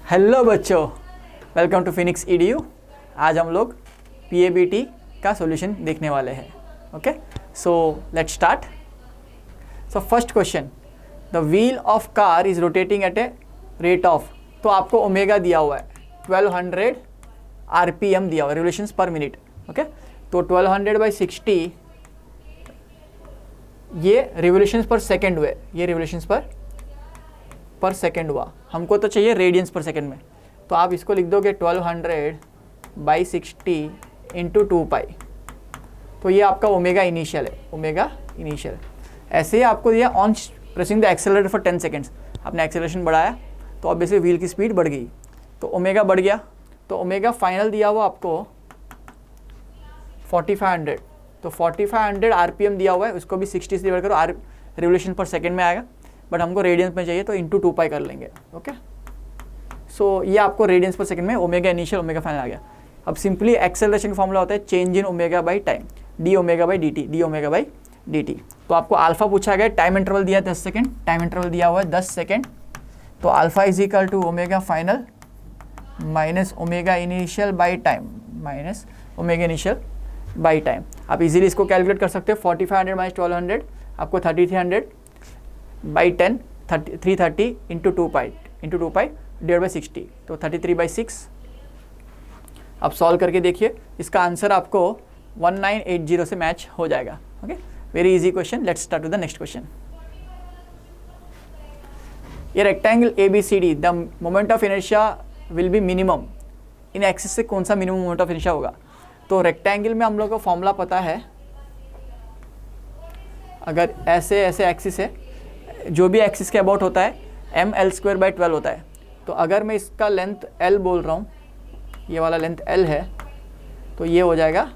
Hello बच्चों, welcome to Phoenix EDU। आज हम लोग PABT का सॉल्यूशन देखने वाले हैं। Okay, so let's start. So first question, the wheel of car is rotating at a rate of, तो आपको ओमेगा दिया हुआ है 1200 RPM दिया हुआ है, रिवोल्यूशंस पर मिनट। ओके, तो 1200/60 ये रिवोल्यूशंस पर सेकेंड हुए, ये रिवोल्यूशंस पर सेकेंड हुआ। हमको तो चाहिए रेडियंस पर सेकेंड में, तो आप इसको लिख दोगे 1200/60 इंटू 2π। तो ये आपका ओमेगा इनिशियल है, ओमेगा इनिशियल। ऐसे ही आपको दिया on pressing the accelerator for 10 seconds, आपने एक्सेलरेशन बढ़ाया तो ऑब्वियसली व्हील की स्पीड बढ़ गई, तो ओमेगा बढ़ गया। तो ओमेगा फाइनल दिया हुआ आपको 4500, तो 4500 RPM दिया हुआ है, उसको भी 60 से डिवाइड करो, रिवोल्यूशन पर सेकेंड में आएगा, बट हमको रेडियंस में चाहिए तो इंटू 2π कर लेंगे। ओके, सो ये आपको रेडियंस पर सेकंड में ओमेगा इनिशियल ओमेगा फाइनल आ गया। अब सिंपली एक्सेलरेशन का फॉर्मूला होता है change in omega by time, D omega by D T. तो आपको अल्फा पूछा गया, टाइम इंटरवल दिया है 10 सेकेंड, टाइम इंटरवल दिया हुआ है 10 सेकेंड, तो alpha is equal to omega final minus omega initial by time, minus omega initial by time. आप इजीली इसको कैलकुलेट कर सकते हो। 4500 माइनस 1200 आपको 3300/10, 330 इंटू 2π डिवाइड बाई 60, तो 33/6। अब सॉल्व करके देखिए, इसका आंसर आपको 1980 से मैच हो जाएगा। Okay, very easy question. Let's start with the next question. ये rectangle ABCD, the moment of inertia will be minimum in axis से कौन सा मिनिमम मोमेंट ऑफ इनर्शिया होगा? तो रेक्टेंगल में हम लोग को फॉर्मूला पता है, अगर ऐसे ऐसे एक्सिस है, जो भी एक्सिस के अबाउट होता है mL²/12 होता है। तो अगर मैं इसका लेंथ L बोल रहा हूँ, ये वाला लेंथ L है, तो ये हो जाएगा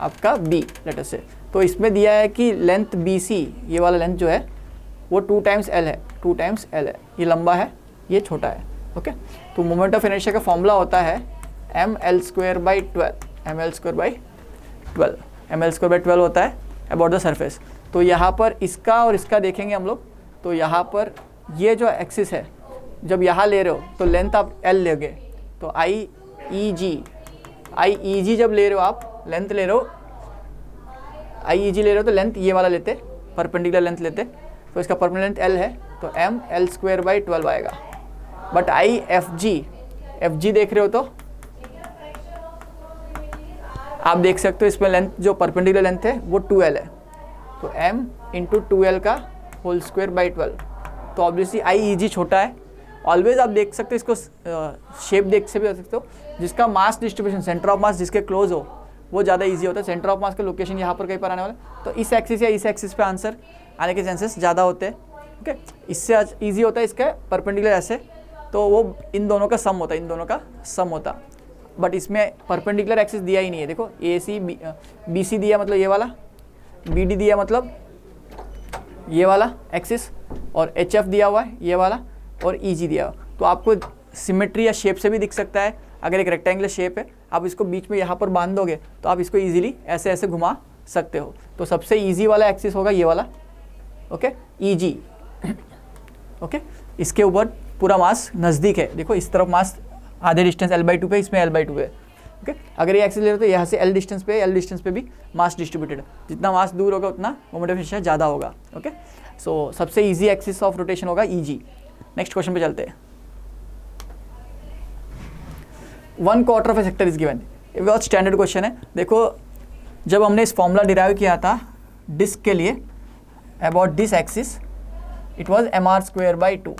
आपका B लेटर से। तो इसमें दिया है कि लेंथ BC, ये वाला लेंथ जो है वो 2 टाइम्स L है, 2 टाइम्स L है, ये लंबा है, ये छोटा है। ओके, तो मोमेंट ऑफ इनर्शिया का फॉर्मूला होता है mL²/12, mL²/12 होता है अबाउट द सरफेस। तो यहाँ पर इसका और इसका देखेंगे हम लोग, तो यहाँ पर ये जो एक्सिस है, जब यहाँ ले रहे हो तो लेंथ आप L लोगे, तो IEG जब ले रहे हो, आप लेंथ ले रहे हो, IEG ले रहे हो तो लेंथ ये वाला लेते, परपेंडिकुलर लेंथ लेते, तो इसका परपेंडिकुलर लेंथ L है, तो mL²/12 आएगा। बट FG देख रहे हो तो आप देख सकते हो इसमें लेंथ जो परपेंडिकुलर लेंथ है वो 2L है, तो m इंटू 2L का होल स्क्वायर बाई 12। तो ऑब्वियसली IEG छोटा है। ऑलवेज आप देख सकते हो इसको, शेप देख से भी देख सकते हो, जिसका मास डिस्ट्रीब्यूशन सेंटर ऑफ मास जिसके क्लोज हो वो ज़्यादा इजी होता है। सेंटर ऑफ मास का लोकेशन यहाँ पर कहीं पर आने वाला है, तो इस एक्सिस या इस एक्सिस पे आंसर आने के चांसेस ज़्यादा होते हैं। ओके, इससे ईजी होता है इसका परपेंडिकुलर ऐसे, तो वो इन दोनों का सम होता है, इन दोनों का सम होता। बट इसमें परपेंडिकुलर एक्सिस दिया ही नहीं है। देखो AC BC दिया मतलब ये वाला, BD दिया मतलब ये वाला एक्सिस, और HF दिया हुआ है ये वाला, और EG दिया हुआ। तो आपको सिमेट्री या शेप से भी दिख सकता है। अगर एक रेक्टेंगुलर शेप है, आप इसको बीच में यहाँ पर बांध दोगे तो आप इसको इजीली ऐसे ऐसे घुमा सकते हो। तो सबसे इजी वाला एक्सिस होगा ये वाला, ओके, EG। ओके, इसके ऊपर पूरा मास नज़दीक है, देखो इस तरफ मास आधे डिस्टेंस L/2 पे, इसमें L/2 है। ओके, अगर ये एक्सिस ले रहे हो तो यहाँ से L डिस्टेंस पे भी मास डिस्ट्रीब्यूटेड, जितना मास दूर होगा उतना मोमेंट ऑफ इनर्शिया ज़्यादा होगा। ओके, सो सबसे इजी एक्सिस ऑफ रोटेशन होगा EG। नेक्स्ट क्वेश्चन पे चलते हैं। 1/4 of A sector is given, ये बहुत स्टैंडर्ड क्वेश्चन है। देखो जब हमने इस फॉर्मूला डिराइव किया था डिस्क के लिए, about this axis it was mR²/2,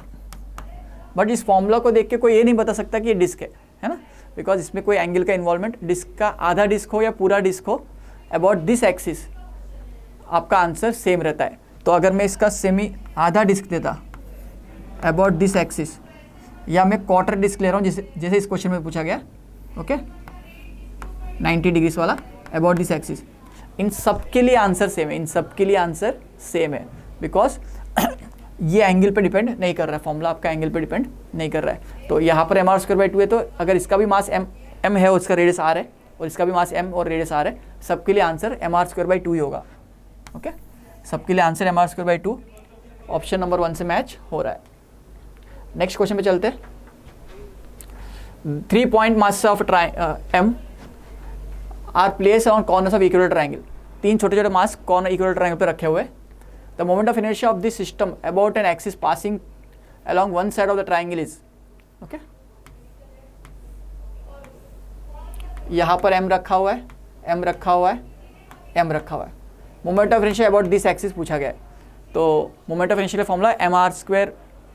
but इस फॉर्मूला को देख के कोई ये नहीं बता सकता कि ये डिस्क है ना, बिकॉज इसमें कोई एंगल का इन्वॉल्वमेंट, डिस्क का आधा डिस्क हो या पूरा डिस्क हो, अबाउट दिस एक्सिस आपका आंसर सेम रहता है। तो अगर मैं इसका सेमी आधा डिस्क देता अबाउट दिस एक्सिस, या मैं क्वार्टर डिस्क ले रहा हूँ जैसे इस क्वेश्चन में पूछा गया, ओके 90 डिग्रीज वाला अबाउट दिस एक्सिस, इन सब के लिए आंसर सेम है, इन सब के लिए आंसर सेम है, बिकॉज ये एंगल पे डिपेंड नहीं कर रहा है, फॉर्मूला आपका एंगल पे डिपेंड नहीं कर रहा है। तो यहाँ पर mR²/2 है, तो अगर इसका भी मास m है, उसका रेडियस r है, और इसका भी मास m और रेडियस r है, सबके लिए आंसर mR²/2 ही होगा। ओके, सबके लिए आंसर mR²/2, ऑप्शन नंबर 1 से मैच हो रहा है। नेक्स्ट क्वेश्चन पे चलते हैं। 3 point masses of M are placed on corners of equilateral triangle. 3 छोटे छोटे मास कॉर्नर इक्विलेटरल ट्रायंगल पे रखे हुए. The moment of inertia of this system about an axis passing along one side of the triangle is, okay, यहाँ पर m रखा हुआ है, m रखा हुआ है, m रखा हुआ है. Moment of inertia about this axis पूछा गया है. तो मोमेंट ऑफ इनर्शिया का फॉर्मूला mr²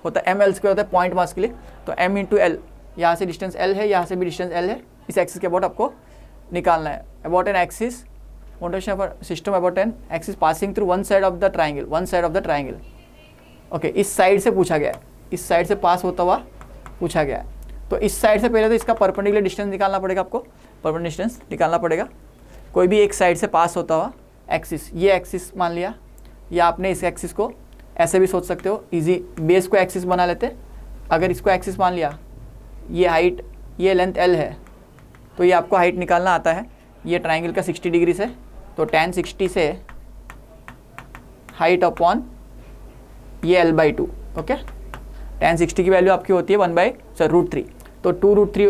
होता है, ml² होता है पॉइंट मास के लिए. तो m इंटू एल, यहाँ से डिस्टेंस l है, यहाँ से भी डिस्टेंस l है. इस एक्सिस के अबाउट आपको निकालना है. About an axis system about an axis passing through one side of the triangle. Okay, इस साइड से पूछा गया है, इस साइड से पास होता हुआ पूछा गया है. तो इस साइड से पहले तो इसका परपेंडिकुलर डिस्टेंस निकालना पड़ेगा आपको, परपेंडिकुलर डिस्टेंस निकालना पड़ेगा. कोई भी एक साइड से पास होता हुआ एक्सिस, ये एक्सिस मान लिया, या आपने इस एक्सिस को ऐसे भी सोच सकते हो, इजी बेस को एक्सिस बना लेते. अगर इसको एक्सिस मान लिया, ये हाइट, ये लेंथ l है, तो ये आपको हाइट निकालना आता है. ये ट्राइंगल का 60 डिग्री से, तो tan 60 से हाइट अपॉन ये l/2. ओके, tan 60 की वैल्यू आपकी होती है √3. तो √3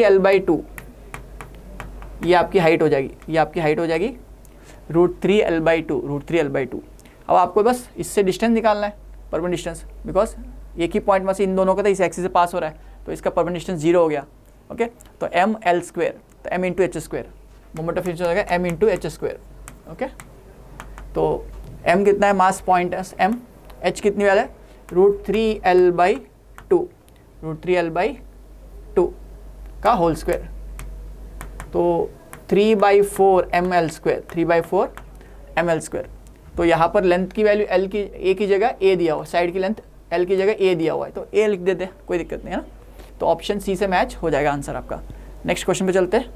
l/2 ये आपकी हाइट हो जाएगी, ये आपकी हाइट हो जाएगी √3 l/2. अब आपको बस इससे डिस्टेंस निकालना है, परपेंडिकुलर डिस्टेंस, बिकॉज एक ही पॉइंट में से इन दोनों का तो इस एक्सिस से पास हो रहा है, तो इसका परपेंडिकुलर डिस्टेंस 0 हो गया. ओके, तो ml², तो m into h², moment of inertia हो जाएगा m इंटू h². ओके, तो m कितना है, मास पॉइंट m, h कितनी वाला है √3 l/2 का होल स्क्वायर. तो 3/4 ml². तो यहाँ पर लेंथ की वैल्यू l की a की जगह a दिया हुआ, साइड की लेंथ l की जगह a दिया हुआ है, तो a लिख देते हैं, कोई दिक्कत नहीं है ना. तो ऑप्शन सी से मैच हो जाएगा आंसर आपका. नेक्स्ट क्वेश्चन पे चलते हैं.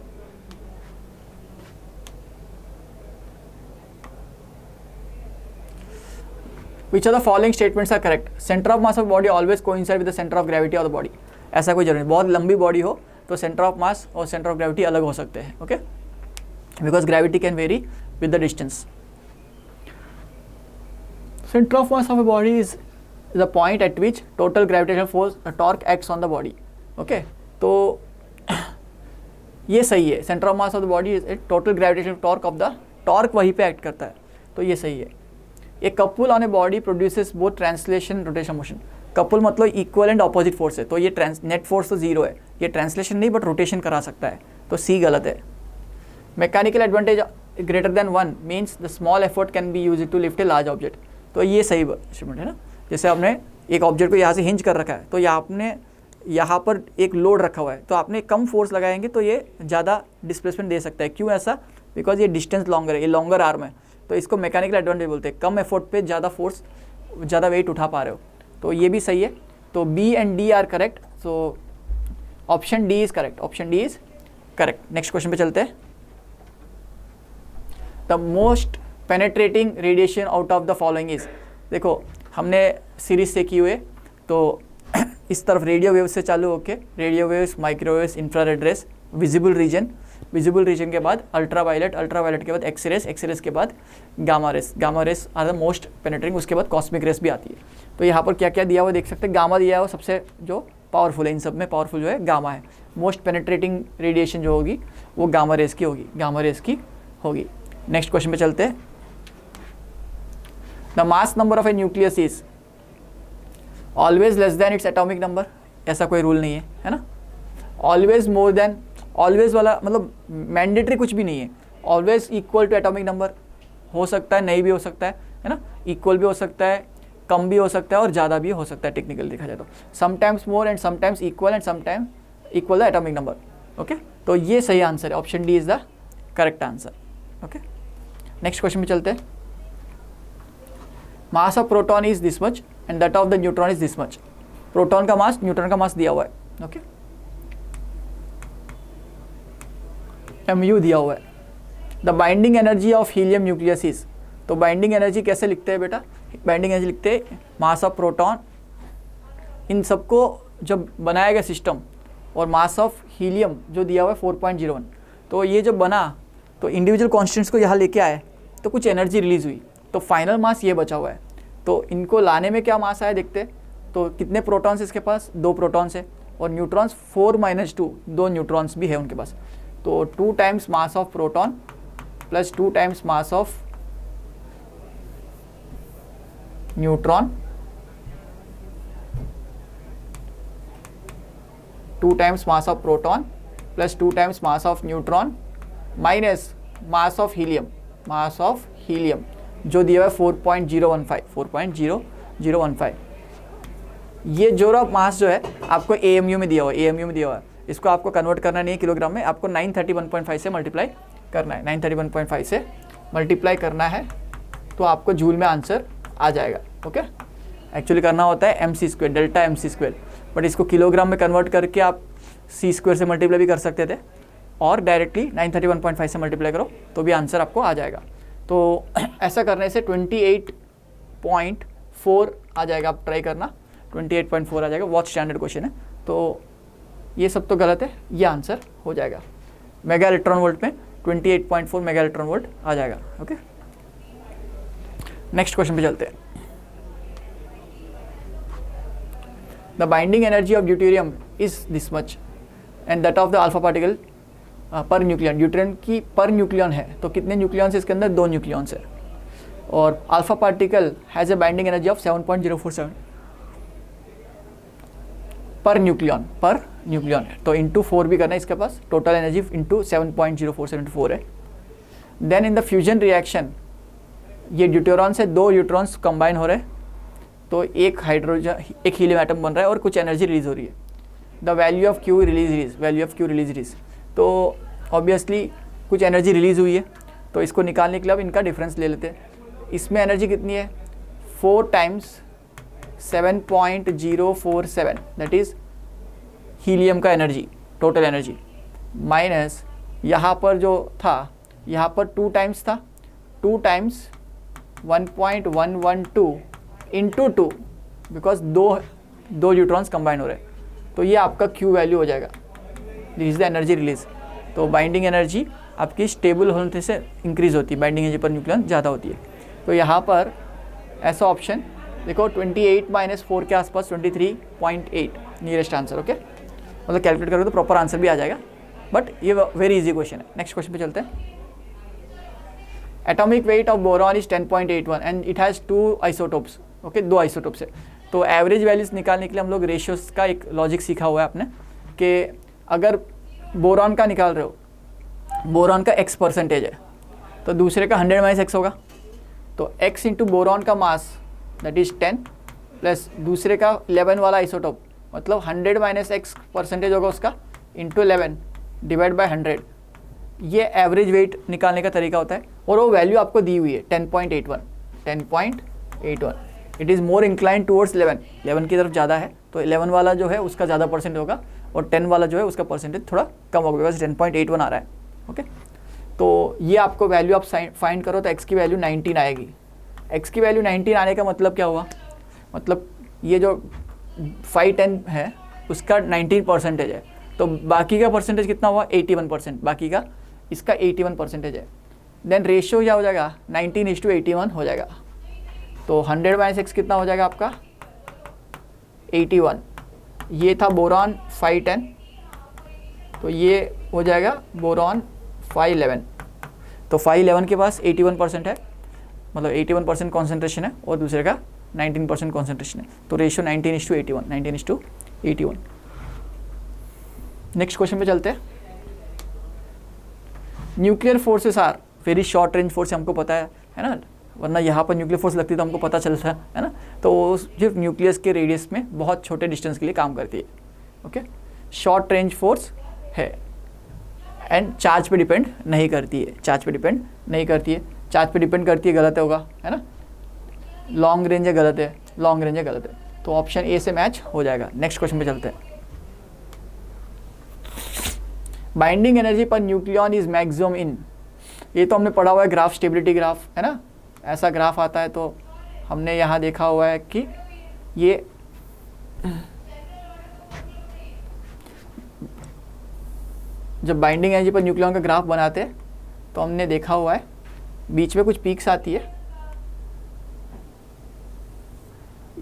Which of the following statements are correct? Center of mass of body always coincide with the center of gravity of the body. ऐसा कोई जरूरी नहीं, बहुत लंबी बॉडी हो तो सेंटर ऑफ मास और सेंटर ऑफ ग्रेविटी अलग हो सकते हैं. Okay, because gravity can very with the distance. Center of mass of a body is the point at which total gravitational force torque acts on the body. Okay, तो ये सही है. Centre of mass of the body is total gravitational torque of the, torque वहीं पे act करता है, तो ये सही है. A couple on a body produces both translation rotation motion. Couple मतलब इक्वल एंड ऑपोजिट फोर्स है, तो ये नेट फोर्स तो 0 है, ये ट्रांसलेशन नहीं बट रोटेशन करा सकता है, तो सी गलत है. Mechanical advantage greater than 1 means the small effort can be use to lift a large object. तो ये सही स्टेटमेंट है ना. जैसे आपने एक ऑब्जेक्ट को यहाँ से हिंज कर रखा है, तो आपने यहाँ पर एक लोड रखा हुआ है, तो आपने कम फोर्स लगाएंगे तो ये ज़्यादा डिस्प्लेसमेंट दे सकता है. क्यों ऐसा? बिकॉज ये डिस्टेंस लॉन्गर है, ये लॉन्गर आर्म है, तो इसको मैकेनिकल एडवांटेज बोलते हैं. कम एफर्ट पे ज़्यादा फोर्स, ज़्यादा वेट उठा पा रहे हो, तो ये भी सही है. तो B and D are correct, so option D is correct, option D is correct. Next question पे चलते हैं. The most penetrating radiation out of the following is. देखो हमने सीरीज से की हुए, तो इस तरफ रेडियो वेव से चालू होके radio waves, microwaves, infrared rays, visible region, visible region के बाद अल्ट्रावायलेट, अल्ट्रावायलेट के बाद एक्सरेस, एक्सरेस के बाद gamma rays, gamma rays are the most penetrating. उसके बाद कॉस्मिक रेस भी आती है. तो यहाँ पर क्या क्या दिया हुआ देख सकते हैं. गामा दिया हुआ सबसे जो पावरफुल है, इन सब में पावरफुल जो है गामा है. मोस्ट पेनेट्रेटिंग रेडिएशन जो होगी वो गामा रेस की होगी, गामा रेस की होगी. नेक्स्ट क्वेश्चन पे चलते हैं. The mass number of A nucleus is always less than its atomic number. ऐसा कोई रूल नहीं है, है ना. ऑलवेज मोर देन, ऑलवेज वाला मतलब मैंडेटरी कुछ भी नहीं है. Always equal to atomic number हो सकता है, नहीं भी हो सकता है ना. इक्वल भी हो सकता है, कम भी हो सकता है और ज़्यादा भी हो सकता है. टेक्निकल देखा जाए तो sometimes more and sometimes equal and sometime equal the atomic number. Okay, तो ये सही आंसर है, option D is the correct answer. Okay, next question में चलते हैं. Mass of proton is this much and that of the neutron is this much. Proton का मास, neutron का मास दिया हुआ है. ओके, mu दिया हुआ है. The binding energy of helium nucleus is. तो बाइंडिंग एनर्जी कैसे लिखते हैं बेटा? बाइंडिंग एनर्जी लिखते हैं मास ऑफ प्रोटॉन, इन सबको जब बनाया गया सिस्टम, और मास ऑफ हीलियम जो दिया हुआ है 4.01. तो ये जब बना तो इंडिविजुअल कॉन्स्टेंट्स को यहाँ लेके आए तो कुछ एनर्जी रिलीज हुई, तो फाइनल मास ये बचा हुआ है. तो इनको लाने में क्या मास आया देखते हैं. तो कितने प्रोटॉन्स इसके पास, 2 प्रोटॉन्स है, और न्यूट्रॉन्स 4-2, 2 न्यूट्रॉन्स भी है उनके पास। तो 2 times mass of proton plus 2 times mass of neutron, 2 times mass of proton plus 2 times mass of neutron minus mass of helium जो दिया हुआ है 4.015। ये जो मास जो है आपको AMU में दिया हुआ है, इसको आपको कन्वर्ट करना नहीं है किलोग्राम में, आपको 931.5 से मल्टीप्लाई करना है, 931.5 से मल्टीप्लाई करना है, तो आपको जूल में आंसर आ जाएगा। ओके, एक्चुअली करना होता है mc², डेल्टा mc², बट इसको किलोग्राम में कन्वर्ट करके आप c² से मल्टीप्लाई भी कर सकते थे, और डायरेक्टली 931.5 से मल्टीप्लाई करो तो भी आंसर आपको आ जाएगा। तो ऐसा करने से 28.4 आ जाएगा, आप ट्राई करना, 28.4 आ जाएगा, बहुत स्टैंडर्ड क्वेश्चन है। तो ये सब तो गलत है, ये आंसर हो जाएगा। मेगा इलेक्ट्रॉन वोल्ट में 28.4 मेगा इलेक्ट्रॉन वोल्ट आ जाएगा। ओके, नेक्स्ट क्वेश्चन पे चलते हैं। The binding energy of deuterium is this much and that of the alpha particle per nucleon. Deuterium की पर न्यूक्लियन है, तो कितने न्यूक्लियंस है इसके अंदर, 2 न्यूक्लियंस है, और alpha particle has a binding energy of 7.047 per nucleon है, तो इंटू 4 भी करना है इसके पास, टोटल एनर्जी इंटू 7.0474 है। Then in the fusion reaction ये ड्यूटेरॉन से 2 न्यूट्रॉन्स कंबाइन हो रहे हैं, तो एक हीलियम एटम बन रहा है और कुछ एनर्जी रिलीज हो रही है। The value of Q release, तो ऑब्वियसली कुछ एनर्जी रिलीज हुई है, तो इसको निकालने के लिए अब इनका डिफरेंस ले लेते हैं। इसमें एनर्जी कितनी है, 4 टाइम्स 7.047, दैट इज़ हीलियम का एनर्जी, टोटल एनर्जी, माइनस यहाँ पर जो था, यहाँ पर 2 टाइम्स था, 2 टाइम्स 1.112 इंटू 2, बिकॉज दो न्यूट्रॉन्स कंबाइन हो रहे हैं, तो ये आपका Q वैल्यू हो जाएगा। This is the energy release. तो बाइंडिंग एनर्जी आपकी स्टेबल होने से इंक्रीज होती है, बाइंडिंग एनर्जी पर न्यूक्लियन ज़्यादा होती है। तो यहाँ पर ऐसा ऑप्शन देखो 28 - 4 के आसपास 23.8 नियरेस्ट आंसर। ओके, मतलब कैलकुलेट करोगे तो प्रॉपर आंसर भी आ जाएगा, बट ये वेरी इजी क्वेश्चन है। नेक्स्ट क्वेश्चन पे चलते हैं। Atomic weight of boron is 10.81 and it has 2 isotopes. Okay, 2 isotopes है। तो एवरेज वैल्यूज निकालने के लिए हम लोग रेशियोज का एक लॉजिक सीखा हुआ है आपने, कि अगर बोरॉन का निकाल रहे हो, बोरॉन का x परसेंटेज है, तो दूसरे का 100 - x होगा, तो x इंटू बोरॉन का मास दैट इज़ 10 प्लस दूसरे का 11 वाला आइसोटोप, मतलब 100 - x परसेंटेज होगा उसका, इंटू 11 डिवाइड बाय 100। ये एवरेज वेट निकालने का तरीका होता है, और वो वैल्यू आपको दी हुई है 10.81। It is more incline towards 11 की तरफ ज़्यादा है, तो 11 वाला जो है उसका ज़्यादा परसेंट होगा, और 10 वाला जो है उसका परसेंटेज थोड़ा कम होगा, बिकॉज 10.81 आ रहा है। ओके, तो ये आपको वैल्यू आप फाइंड करो तो x की वैल्यू 19 आएगी। x की वैल्यू 19 आने का मतलब क्या हुआ, मतलब ये जो 510 है उसका 19 परसेंटेज है, तो बाकी का परसेंटेज कितना हुआ, 81%, बाकी का इसका 81% है। देन रेशियो क्या हो जाएगा, 19:81 हो जाएगा, तो 100 - x कितना हो जाएगा आपका, 81। ये था बोरॉन 510, तो ये हो जाएगा बोरॉन 511। तो 511 के पास 81% है, मतलब 81% कॉन्सेंट्रेशन है, और दूसरे का 19% कॉन्सेंट्रेशन है, तो रेशियो 19:81, 19:81। नेक्स्ट क्वेश्चन पे चलते हैं। Nuclear forces are very short range force, हमको पता है ना, वरना यहाँ पर न्यूक्लियर फोर्स लगती तो हमको पता चलता है ना, तो जो न्यूक्लियस के रेडियस में बहुत छोटे डिस्टेंस के लिए काम करती है। ओके, शॉर्ट रेंज फोर्स है एंड चार्ज पे डिपेंड नहीं करती है, चार्ज पे डिपेंड करती है, गलत होगा, है ना। लॉन्ग रेंज है, गलत है, लॉन्ग रेंज है, गलत है, तो ऑप्शन ए से मैच हो जाएगा। नेक्स्ट क्वेश्चन पे चलते हैं। Binding energy per nucleon is maximum in, ये तो हमने पढ़ा हुआ है, ग्राफ, स्टेबिलिटी ग्राफ, है ना, ऐसा ग्राफ आता है, तो हमने यहाँ देखा हुआ है कि ये जब बाइंडिंग एनर्जी पर न्यूक्लियन का ग्राफ बनाते हैं तो हमने देखा हुआ है बीच में कुछ पीक्स आती है,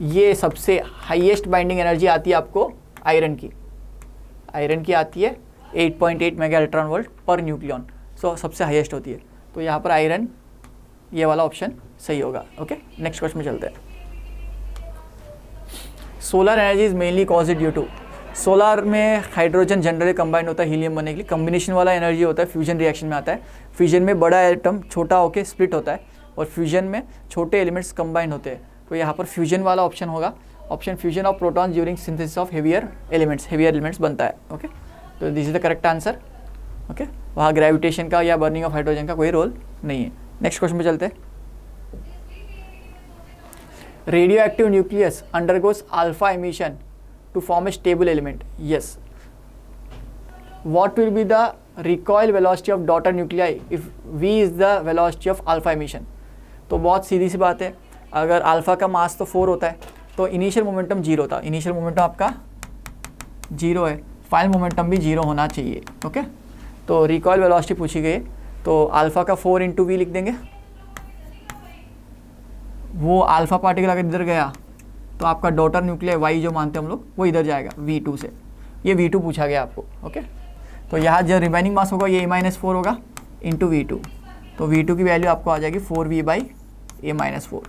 ये सबसे हाईएस्ट बाइंडिंग एनर्जी आती है आपको आयरन की आती है 8.8 मेगा इलेक्ट्रॉन वोल्ट पर न्यूक्लियन, सो सबसे हाईएस्ट होती है। तो यहाँ पर आयरन, ये वाला ऑप्शन सही होगा। ओके, नेक्स्ट क्वेश्चन में चलते हैं। Solar energy is mainly caused due to, solar में हाइड्रोजन जनरली कंबाइन होता है हीलियम बनने के लिए, कम्बिनेशन वाला एनर्जी होता है, फ्यूजन रिएक्शन में आता है। फ्यूजन में बड़ा एटम छोटा होकर स्प्लिट होता है और फ्यूजन में छोटे एलिमेंट्स कंबाइन होते हैं। तो यहाँ पर फ्यूजन वाला ऑप्शन होगा, option fusion of protons during synthesis of heavier elements बनता है। ओके, तो this is the correct answer. Okay, वहाँ ग्रेविटेशन का या बर्निंग ऑफ हाइड्रोजन का कोई रोल नहीं है। नेक्स्ट क्वेश्चन पे चलते हैं। Radio active nucleus undergoes alpha emission to form a stable element, yes. What will be the recoil velocity of daughter nuclei if v is the velocity of alpha emission? तो बहुत सीधी सी बात है, अगर alpha का मास तो 4 होता है तो इनिशियल मोमेंटम 0 था, इनिशियल मोमेंटम आपका 0 है, फाइनल मोमेंटम भी 0 होना चाहिए। ओके, तो रिकॉयल वेलोसिटी पूछी गई, तो अल्फ़ा का 4 इंटू वी लिख देंगे। वो अल्फ़ा पार्टिकल अगर इधर गया तो आपका डॉटर न्यूक्लियर वाई जो मानते हैं हम लोग, वो इधर जाएगा V2 से, ये V2 पूछा गया आपको। ओके, तो यहाँ जो रिमेनिंग मास होगा ये A-4 होगा इंटू V2, तो V2 की वैल्यू आपको आ जाएगी 4V/A-4,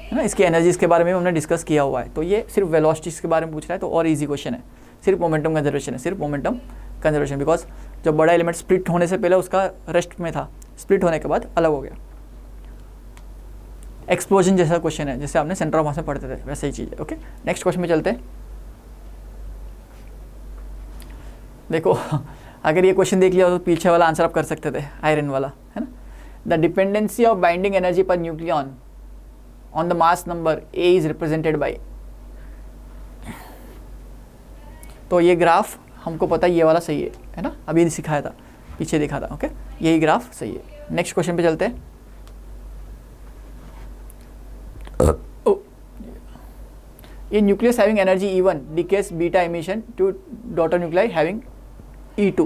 है ना। इसकी एनर्जीज के बारे में हमने डिस्कस किया हुआ है, तो ये सिर्फ वेलोसिटीज के बारे में पूछ रहा है, तो और इजी क्वेश्चन है, सिर्फ मोमेंटम कंजर्वेशन है, सिर्फ मोमेंटम कंजर्वेशन, बिकॉज जब बड़ा एलिमेंट स्प्लिट होने से पहले उसका रेस्ट में था, स्प्लिट होने के बाद अलग हो गया। एक्सप्लोजन जैसा क्वेश्चन है, जैसे आपने सेंटर ऑफ मास में पढ़ते थे, वैसे ही चीज़ है। ओके, नेक्स्ट क्वेश्चन में चलते हैं। देखो अगर ये क्वेश्चन देख लिया तो पीछे वाला आंसर आप कर सकते थे, आयरन वाला, है ना। The dependency of binding energy per nucleon on the mass number A is represented by, तो ये ग्राफ हमको पता है, ये वाला सही है ना, अभी सिखाया था, पीछे दिखा था। ओके, यही ग्राफ सही है। नेक्स्ट क्वेश्चन पे चलते हैं। In nucleus having energy E1 decays beta emission to daughter nuclei having E2,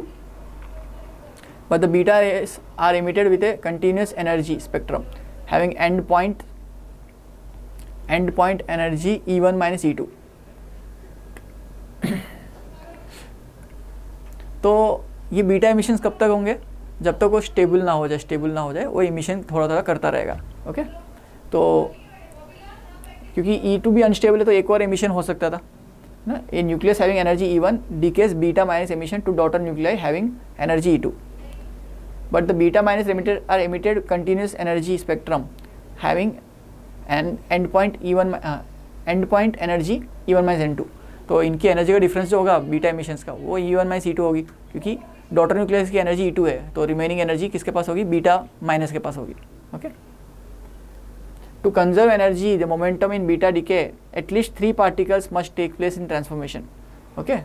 but the beta rays are emitted with a continuous energy spectrum having end point energy E1 minus E2. तो ये beta emissions कब तक होंगे, जब तक वो stable ना हो जाए, वो इमिशन थोड़ा थोड़ा करता रहेगा। ओके, तो क्योंकि E2 भी अनस्टेबल है तो एक और एमिशन हो सकता था ना। A nucleus having energy E1 decays beta minus emission to daughter nuclei having energy E2, but the beta minus emitted continuous energy spectrum having an end point energy E1 minus N2। तो इनकी energy का difference जो होगा beta emissions का, वो E1 minus E2 होगी, क्योंकि daughter nucleus की एनर्जी E2 है, तो रिमेनिंग एनर्जी किसके पास होगी, बीटा माइनस के पास होगी। Okay, To conserve energy, the momentum in beta decay, at least 3 particles must take place in transformation. Okay?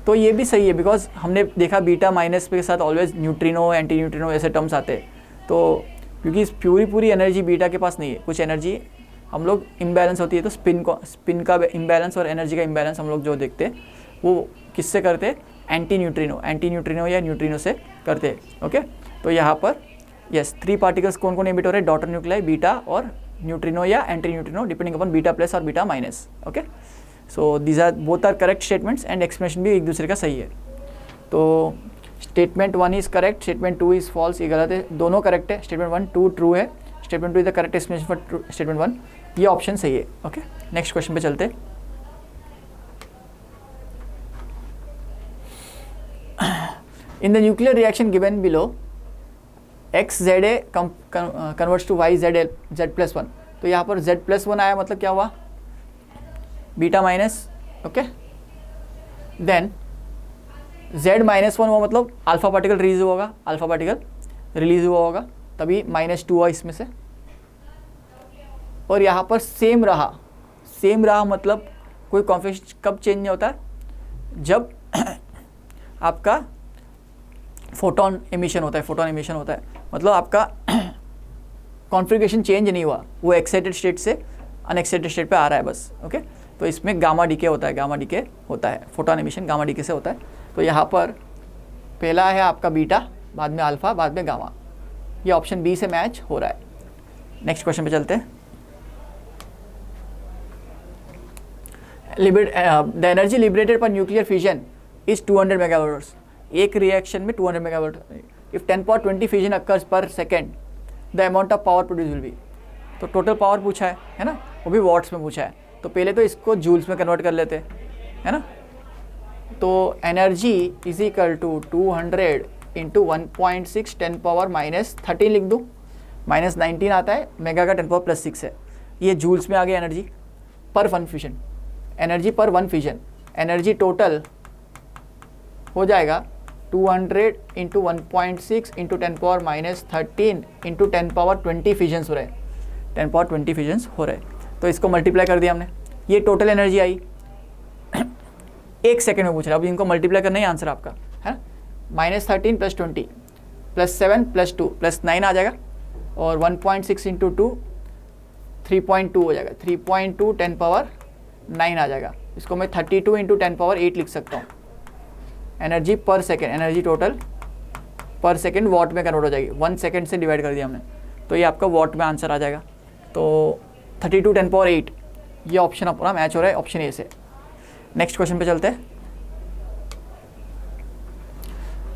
तो ये भी सही है, बिकॉज हमने देखा बीटा माइनस के साथ ऑलवेज न्यूट्रिनो, एंटी न्यूट्रिनो ऐसे टर्म्स आते हैं। तो क्योंकि पूरी एनर्जी बीटा के पास नहीं है, कुछ एनर्जी हम लोग इम्बैलेंस होती है, तो स्पिन का इम्बैलेंस और एनर्जी का इम्बैलेंस हम लोग जो देखते हैं वो किससे करते हैं, एंटी न्यूट्रिनो या न्यूट्रिनो से करते हैं। ओके, तो यहाँ पर यस 3 पार्टिकल्स कौन कौन एमिट हो रहे हैं, डॉटर न्यूक्लियाई, बीटा और न्यूट्रिनो या anti neutrino, depending upon beta plus और beta minus. Okay, so these are both are correct statements and explanation भी एक दूसरे का सही है। तो statement 1 is correct, statement 2 is false, ये गलत है, दोनों करेक्ट है। स्टेटमेंट 1 2 ट्रू है, statement 2 is the correct explanation for statement 1, ये ऑप्शन सही है। ओके, नेक्स्ट क्वेश्चन पे चलते। In the nuclear reaction given below XZA converts to YZL Z+1, तो यहाँ पर Z+1 आया, मतलब क्या हुआ, beta minus. Okay, then Z-1 हुआ, मतलब अल्फा पार्टिकल रिलीज हुआ होगा, तभी -2 हुआ इसमें से। और यहाँ पर सेम रहा मतलब कोई कॉन्फिगरेशन कब चेंज नहीं होता है, जब आपका फोटोन एमिशन होता है, मतलब आपका कॉन्फ़िगरेशन चेंज नहीं हुआ, वो एक्साइटेड स्टेट से अनएक्साइटेड स्टेट पे आ रहा है बस। ओके, तो इसमें गामा डीके होता है, फोटोन एमिशन गामा डीके से होता है। तो यहाँ पर पहला है आपका बीटा, बाद में अल्फ़ा, बाद में गामा, ये ऑप्शन बी से मैच हो रहा है। नेक्स्ट क्वेश्चन पे चलते हैं। The energy liberated per nuclear fission is 200 megawatt. एक रिएक्शन में 200 megawatt. If 10 power 20 fission occurs per second the amount of power produce will be. तो टोटल पावर पूछा है ना, वो भी वॉट्स में पूछा है। तो पहले तो इसको जूल्स में कन्वर्ट कर लेते है ना। तो energy is equal to 200 into 1.6 10 power -13 लिख दूँ, -19 आता है, मेगा का 10 पावर +6 है। ये जूल्स में आ गया एनर्जी पर वन फिजन, एनर्जी पर वन फिजन। एनर्जी टोटल हो जाएगा 200 into 1.6 into 10 power -13 into 10 power 20 फिजन्स हो रहे हैं, 10 पावर 20 फिजन्स हो रहे हैं। तो इसको मल्टीप्लाई कर दिया हमने, ये टोटल एनर्जी आई। एक सेकंड में पूछ रहा है, अब इनको मल्टीप्लाई करना ही आंसर आपका है ना। -13 + 20 + 7 + 2 + 9 आ जाएगा, और 1.6 इंटू 2 3.2 हो जाएगा, 3.2 10 पावर 9 आ जाएगा। इसको मैं 32 इंटू 10 पावर 8 लिख सकता हूँ। एनर्जी पर सेकेंड, एनर्जी टोटल पर सेकेंड वॉट में कन्वर्ट हो जाएगी, 1 सेकेंड से डिवाइड कर दिया हमने, तो ये आपका वॉट में आंसर आ जाएगा। तो 32 10 पावर 8 ये ऑप्शन अपना मैच हो रहा है ऑप्शन ए से। नेक्स्ट क्वेश्चन पे चलते हैं।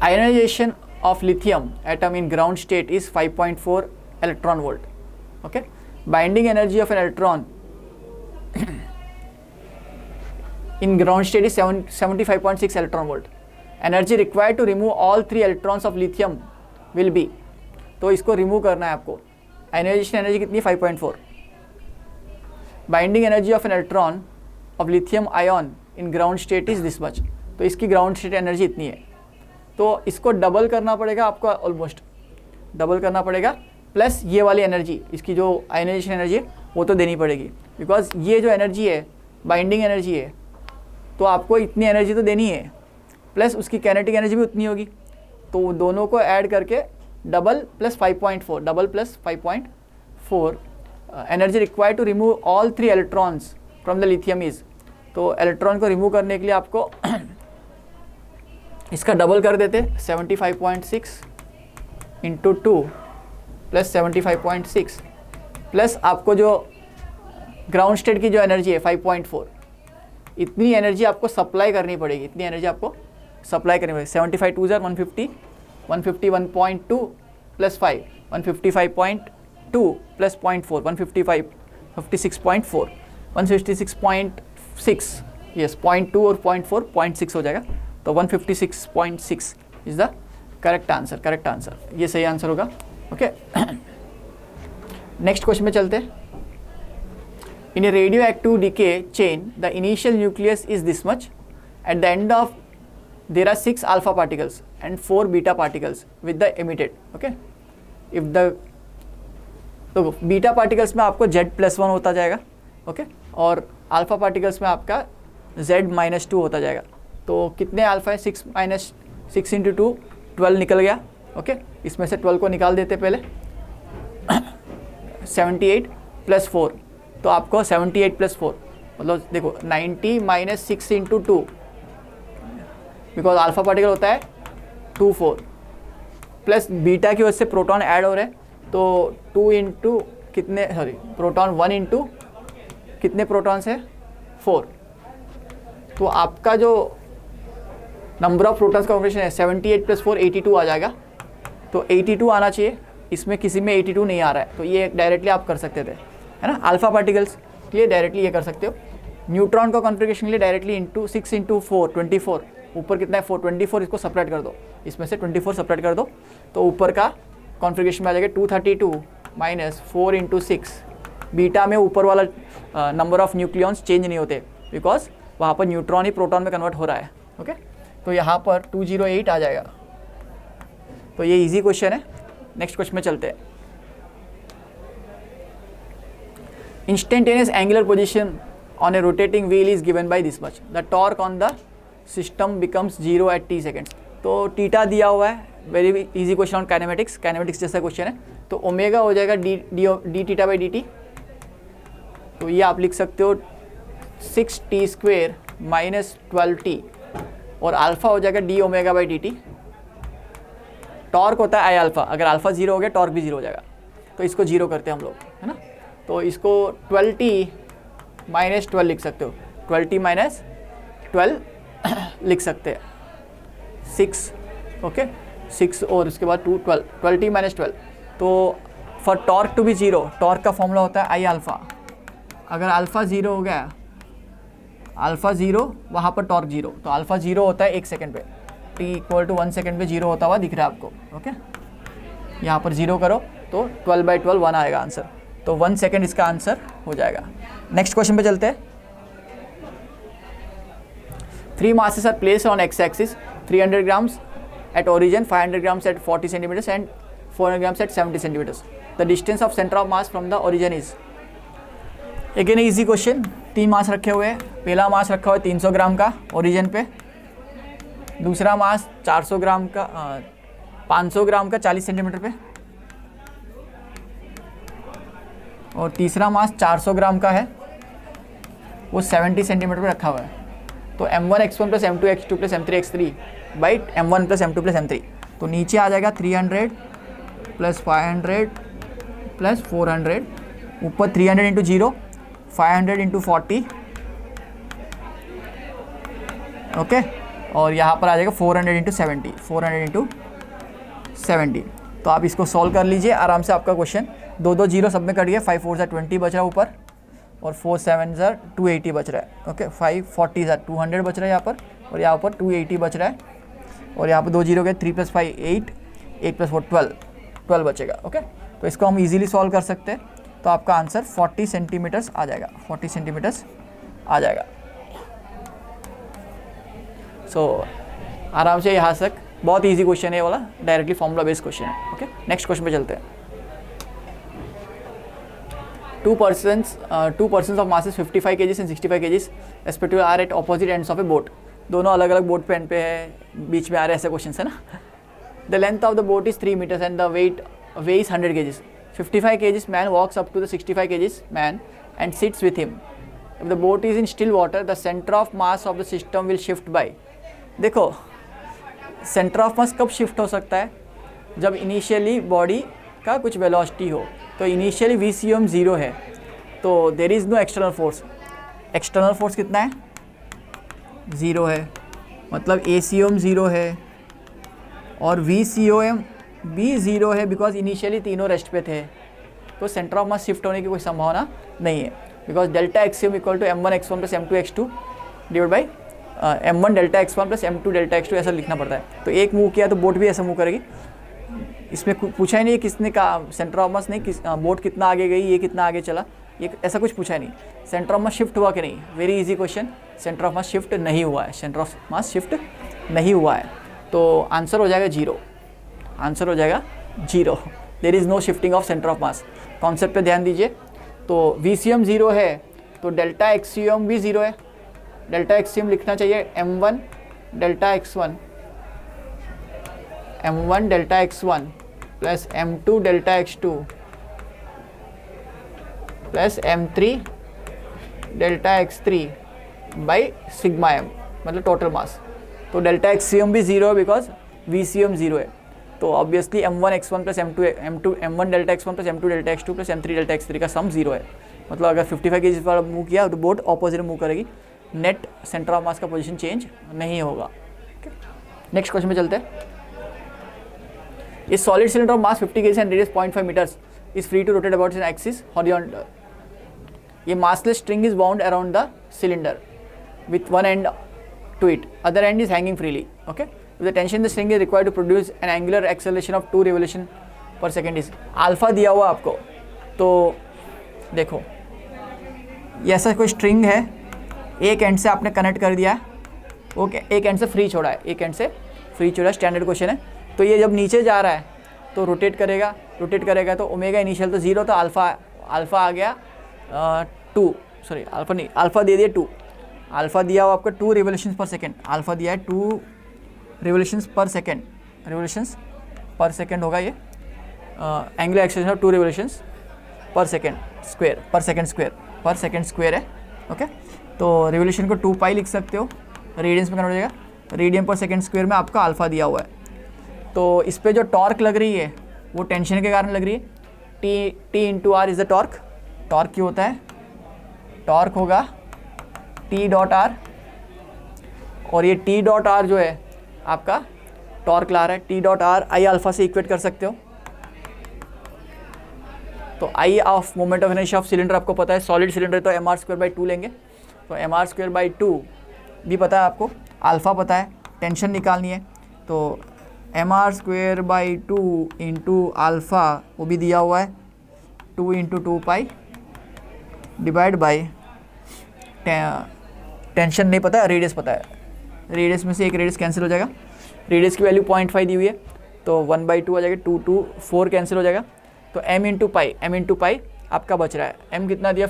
Ionisation of lithium atom in ground state is 5.4 electron volt. Okay, binding energy of an electron in ground state is 75.6 electron volt. Energy required to remove all 3 electrons of lithium will be। तो इसको remove करना है आपको। Ionization energy कितनी, 5.4। Binding energy of an electron of lithium ion in ground state is this much. तो इसकी ground state energy इतनी है। तो इसको डबल करना पड़ेगा आपको, ऑलमोस्ट डबल करना पड़ेगा, प्लस ये वाली एनर्जी, इसकी जो आयनाइजेशन एनर्जी है वो तो देनी पड़ेगी, बिकॉज ये जो एनर्जी है बाइंडिंग एनर्जी है, तो आपको इतनी एनर्जी तो देनी है, प्लस उसकी काइनेटिक एनर्जी भी उतनी होगी। तो दोनों को ऐड करके double plus 5.4, double plus 5.4 energy required to remove all 3 electrons from the lithium is. तो इलेक्ट्रॉन को रिमूव करने के लिए आपको इसका डबल कर देते, 75.6 इंटू 2 प्लस 75.6 प्लस आपको जो ग्राउंड स्टेट की जो एनर्जी है 5.4, इतनी एनर्जी आपको सप्लाई करनी पड़ेगी, इतनी एनर्जी आपको सप्लाई करनी पड़ेगी। 75 2 जार 150, 151.2 प्लस 5, 155.2 प्लस 0.4, 155, 56.4, 156.6, यस 0.2 और 0.4, 0.6 हो जाएगा। तो 156.6 is the correct answer, correct answer, ये सही आंसर होगा। ओके, नेक्स्ट क्वेश्चन में चलते हैं। In a radioactive decay chain, the initial nucleus is this much. At the end of, there are 6 alpha particles and 4 beta particles with the emitted. Okay, if the तो beta particles में आपको Z+1 होता जाएगा, okay, और alpha particles में आपका Z-2 होता जाएगा। तो कितने अल्फा है, 6 माइनस 6 इंटू 2 12 निकल गया। ओके, इसमें से 12 को निकाल देते पहले। 78 + 4, तो आपको 78 + 4 मतलब देखो 90 minus 6 into 2, because alpha particle होता है 2 4, प्लस बीटा की वजह से प्रोटॉन ऐड हो रहे हैं, तो 2 इंटू कितने, सॉरी प्रोटॉन 1 इंटू कितने प्रोटॉन्स है 4। तो आपका जो नंबर ऑफ प्रोटॉन्स का कॉन्फिगरेशन है 78 + 4 82 आ जाएगा। तो 82 आना चाहिए, इसमें किसी में 82 नहीं आ रहा है, तो ये डायरेक्टली आप कर सकते थे, है ना। अल्फा पार्टिकल्स के लिए डायरेक्टली ये कर सकते हो। न्यूट्रॉन का कॉन्फिगरेशन के लिए डायरेक्टली इंटू 6 इंटू 4 24, ऊपर कितना है 4 24, इसको सेपरेट कर दो, इसमें से 24 सेपरेट कर दो, तो ऊपर का कॉन्फिगरेशन में आ जाएगा 232 माइनस 4 इंटू 6। बीटा में ऊपर वाला नंबर ऑफ न्यूक्लियॉन्स चेंज नहीं होते, बिकॉज वहाँ पर न्यूट्रॉन ही प्रोटॉन में कन्वर्ट हो रहा है। ओके, तो यहाँ पर 208 आ जाएगा। तो ये इजी क्वेश्चन है। नेक्स्ट क्वेश्चन में चलते हैं। Instantaneous angular position on a rotating wheel is given by this much. The torque on the system becomes 0 at t seconds. तो टीटा दिया हुआ है, very easy question on kinematics, kinematics जैसा question है। तो ओमेगा हो जाएगा D theta by D T, तो ये आप लिख सकते हो 6t² माइनस 12t, और अल्फा हो जाएगा D omega by D T. Torque होता है आई अल्फा, अगर अल्फा 0 हो गया टॉर्क भी 0 हो जाएगा, तो इसको 0 करते हैं हम लोग। है ना। तो इसको 12t माइनस 12 लिख सकते हो, 12t माइनस 12 लिख सकते हैं, 6, ओके 6 और उसके बाद 2, 12, 12t माइनस 12। तो for torque to be zero, torque का फॉर्मूला होता है आई अल्फ़ा। अगर अल्फ़ा ज़ीरो हो गया, अल्फ़ा ज़ीरो वहाँ पर टॉर्क जीरो, तो अल्फ़ा ज़ीरो होता है 1 सेकंड पे, t इक्वल टू 1 सेकंड पे जीरो होता हुआ दिख रहा है आपको, ओके। यहाँ पर जीरो करो तो 12/12 1 आएगा आंसर, तो 1 सेकंड इसका आंसर हो जाएगा। नेक्स्ट क्वेश्चन पे चलते हैं। 3 masses are placed on x-axis, 300 grams at origin, 500 grams at 40 centimeters and 400 grams at 70 centimeters. The distance of center of mass from the origin is. Again easy question, 3 मास रखे हुए हैं। पहला मास रखा हुआ है 300 ग्राम का ओरिजिन पे, दूसरा मास 400 ग्राम का 500 ग्राम का 40 सेंटीमीटर पे, और तीसरा मास 400 ग्राम का है, वो 70 सेंटीमीटर पे रखा हुआ है। तो m1x1 plus m2x2 plus m3x3 by m1 plus m2 plus m3, तो नीचे आ जाएगा 300 प्लस 500 प्लस 400, ऊपर 300 इंटू 0, 500 इंटू 40, ओके, और यहाँ पर आ जाएगा 400 इंटू 70, 400 इंटू 70। तो आप इसको सॉल्व कर लीजिए आराम से, आपका क्वेश्चन 2 जीरो सब में कट गया, 5 4 ज़ा 20 बच रहा है ऊपर, और 4 7 ज़ा 280 बच रहा है, ओके। 5 40 ज़ा 200 बच रहा है यहाँ पर, और यहाँ पर 280 बच रहा है, और यहाँ पर 2 जीरो गए, 3 + 5 8, 8 + 4 12 बचेगा, ओके। तो इसको हम इजीली सॉल्व कर सकते हैं। तो आपका आंसर 40 सेंटीमीटर्स आ जाएगा, 40 सेंटीमीटर्स आ जाएगा। सो आराम से यहाँ तक, बहुत इजी क्वेश्चन है ये वाला, डायरेक्टली फॉर्मूला बेस्ड क्वेश्चन है, ओके। नेक्स्ट क्वेश्चन पे चलते हैं। Two persons of masses 55 kg and 65 kg respectively are at opposite ends of a boat. दोनों अलग अलग बोट पे एंड पे है, बीच में आ रहे ऐसे क्वेश्चन है ना। The length of the boat is 3 meters and the weight is 100 kg. 55 kg man walks up to the 65 kg man and sits with him. If the boat is in still water, the center of mass of the system will shift by. देखो centre of मास कब shift हो सकता है, जब initially body का कुछ velocity हो। तो इनिशियली VCM 0 है, तो there is no external force. External force कितना है, 0 है, मतलब ACM 0 है और VCOM भी 0 है, बिकॉज इनिशियली तीनों रेस्ट पे थे। तो सेंटर ऑफ मास शिफ्ट होने की कोई संभावना नहीं है, because delta x cm equal to m1x1 plus m2x2 divide by m1 delta x1 plus m2 delta x2 ऐसा लिखना पड़ता है। तो एक मूव किया तो बोट भी ऐसा मूव करेगी। इसमें पूछा ही नहीं किसने कहा सेंटर ऑफ मास, नहीं किस बोट कितना आगे गई, ये कितना आगे चला, ये ऐसा कुछ पूछा ही नहीं। सेंटर ऑफ मास शिफ्ट हुआ कि नहीं, very easy question, centre of mass shift नहीं हुआ है, सेंटर ऑफ मास शिफ्ट नहीं हुआ है। तो आंसर हो जाएगा 0, आंसर हो जाएगा 0। There is no shifting of centre of mass. Concept पे ध्यान दीजिए। तो VCM 0 है, तो डेल्टा एक्सियम भी 0 है। डेल्टा एक्सियम लिखना चाहिए m1 delta x1 delta x1 plus m2 delta x2 plus m3 delta x3 by sigma m, मतलब टोटल मास। तो डेल्टा एक्सियम भी 0 है बिकॉज VCM 0 है। तो obviously m1 x1 plus m1 delta x1 plus m2 delta x2 plus m3 delta x3 का सम 0 है। मतलब अगर 55 kg वाला मूव किया तो बोट ऑपोजिट मूव करेगी, नेट सेंटर ऑफ मास का पोजीशन चेंज नहीं होगा। नेक्स्ट क्वेश्चन में चलते हैं। ये solid cylinder of mass 50 kg and radius 0.5 metres is free to rotate about in axis horizontal. ये massless string is bound around the cylinder with one end to it, other end is hanging freely, okay. The tension the string is required to produce an angular acceleration of 2 revolution per second is. Alpha दिया हुआ आपको, तो देखो ये ऐसा कोई string है, एक एंड से आपने कनेक्ट कर दिया है, ओके, एक एंड से फ्री छोड़ा है, एक एंड से फ्री छोड़ा है, स्टैंडर्ड क्वेश्चन है। तो ये जब नीचे जा रहा है तो रोटेट करेगा तो ओमेगा इनिशियल तो 0 था, अल्फ़ा आ गया 2, सॉरी अल्फ़ा नहीं, अल्फ़ा दे दिया 2, अल्फ़ा दिया हुआ आपका 2 रिवोल्यूशंस पर सेकेंड, अल्फ़ा दिया है 2 रिवोल्यूशंस पर सेकेंड होगा ये एंगुलर एक्सेलरेशन ऑफ 2 रिवोल्यूशंस पर सेकेंड स्क्वायर है, ओके। तो रिवोल्यूशन को 2 पाई लिख सकते हो, रेडियंस में कन्वर्ट हो जाएगा, रेडियन पर सेकेंड स्क्वायर में आपका अल्फ़ा दिया हुआ है। तो इस पर जो टॉर्क लग रही है वो टेंशन के कारण लग रही है, T into R is the torque. Torque क्यों होता है? टॉर्क होगा टी डॉट आर, और ये टी डॉट आर जो है आपका टॉर्क ला रहा है। T dot R I alpha से इक्वेट कर सकते हो। तो I of moment of inertia of cylinder आपको पता है, सॉलिड सिलेंडर तो एम आर स्क्वायर बाई 2 लेंगे। तो एम आर स्क्वायर बाई 2 भी पता है आपको, अल्फ़ा पता है, टेंशन निकालनी है। तो M R square by 2 into alpha वो भी दिया हुआ है, 2 into 2 pi divide by tension नहीं पता है, रेडियस पता है। रेडियस में से एक रेडियस कैंसिल हो जाएगा, रेडियस की वैल्यू 0.5 दी हुई है, तो 1/2 आ जाएगा, 2 4 कैंसिल हो जाएगा। तो m इंटू पाई आपका बच रहा है, m कितना दिया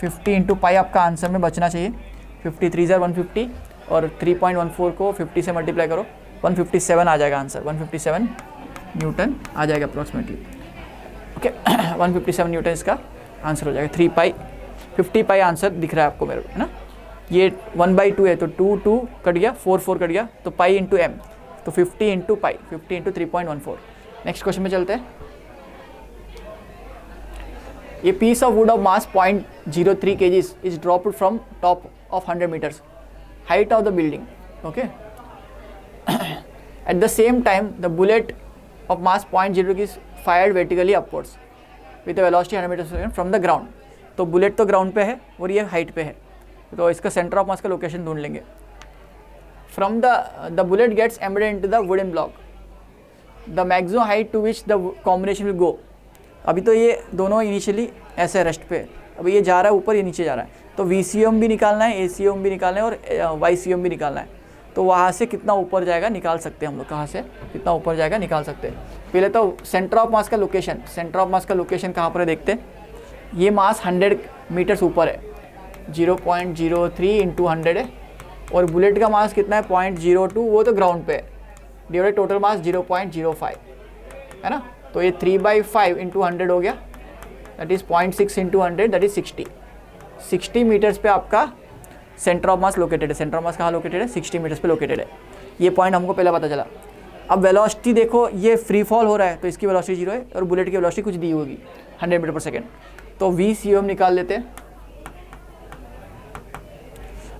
50 इंटू पाई आपका आंसर में बचना चाहिए। 50 3 ज़र 150 और 3.14 को 50 से मल्टीप्लाई करो, 157 आ जाएगा आंसर, 157 न्यूटन आ जाएगा अप्रॉक्सीमेटली। ओके 157 न्यूटन इसका आंसर हो जाएगा। 50 पाई आंसर दिख रहा है आपको मेरे को, है ना। ये 1/2 है तो 2 कट गया, 4 कट गया, तो पाई इंटू एम, तो 50 into pi, 50 into 3.14। Next question में चलते हैं। ये piece of wood of mass 0.03 kg is dropped from top of 100 metres height of the building. Okay at the same time the bullet of mass 0.0 is fired vertically upwards with velocity 100 metre second from the ground. तो bullet तो ground पे है और ये height पे है, तो इसका सेंटर ऑफ मास का लोकेशन ढूंढ लेंगे। From the bullet gets embedded into the wooden block, the maximum height to which the combination will go. अभी तो ये दोनों इनिशियली ऐसे रेस्ट पे, अभी ये जा रहा है ऊपर, ये नीचे जा रहा है, तो VCM भी निकालना है, ACM भी निकालना है और YCM भी निकालना है। तो वहाँ से कितना ऊपर जाएगा निकाल सकते हैं हम लोग, कहाँ से कितना ऊपर जाएगा निकाल सकते हैं। पहले तो सेंटर ऑफ मास का लोकेशन, सेंटर ऑफ मास का लोकेशन कहाँ पर है देखते हैं। ये मास 100 मीटर्स ऊपर है, 0.03 इंटू 100 है, और बुलेट का मास कितना है 0.02, वो तो ग्राउंड पे है, डिवाइड टोटल मास 0.05 है ना। तो ये 3/5 इंटू 100 हो गया, that is 0.6 into 100, that is 60 metres पे आपका सेंटर ऑफ मास लोकेटेड है। सेंटर ऑफ मास कहाँ लोकेटेड है? 60 मीटर्स पे लोकेटेड है। ये पॉइंट हमको पहले पता चला। अब वेलोसिटी देखो, ये फ्री फॉल हो रहा है तो इसकी वेलोसिटी 0 है, और बुलेट की वेलोसिटी कुछ दी होगी 100 मीटर पर सेकेंड। तो VCM निकाल लेते हैं,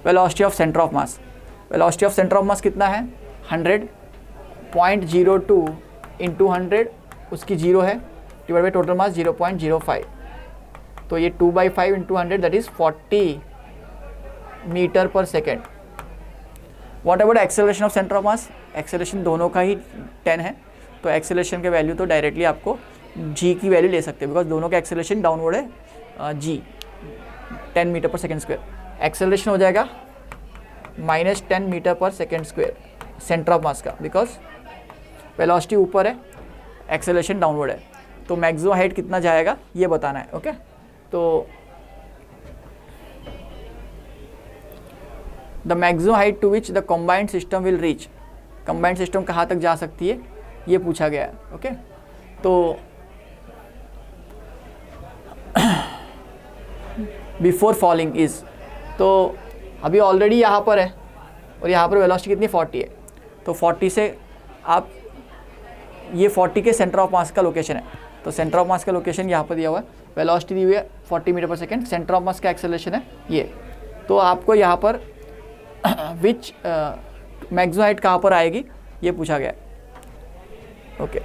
velocity of centre of mass. Velocity of centre of मास कितना है 100, 0.02 इंटू 100 उसकी 0 है, डिवाइड बाई टोटल मास 0.05, तो ये 2/5 इंटू 100 दैट इज़ 40 मीटर पर second. What about acceleration of centre of mass? Acceleration दोनों का ही 10 है, तो एक्सेलरेशन के वैल्यू तो डायरेक्टली आपको g की वैल्यू ले सकते हैं, बिकॉज दोनों का एक्सेलरेशन डाउनवर्ड है, g 10 मीटर पर सेकेंड स्क्वायर। एक्सेलरेशन हो जाएगा -10 मीटर पर सेकेंड स्क्वायर सेंटर ऑफ मास का, बिकॉज वेलोसिटी ऊपर है, एक्सेलरेशन डाउनवर्ड है, तो मैक्सिमम हाइट कितना जाएगा ये बताना है। ओके तो the maximum height to which the combined system will reach, combined system कहाँ तक जा सकती है ये पूछा गया है। ओके तो बिफोर फॉलिंग इज, तो अभी ऑलरेडी यहाँ पर है और यहाँ पर वेलोसिटी कितनी 40 है, तो 40 से आप ये 40 के सेंटर ऑफ मास का लोकेशन है, तो सेंटर ऑफ मास का लोकेशन यहाँ पर दिया हुआ है, वेलोसिटी दी हुई है 40 मीटर पर सेकेंड, सेंटर ऑफ मास का एक्सेलरेशन है ये, तो आपको यहाँ पर विच मैक्सिमम हाइट कहाँ पर आएगी ये पूछा गया है। ओके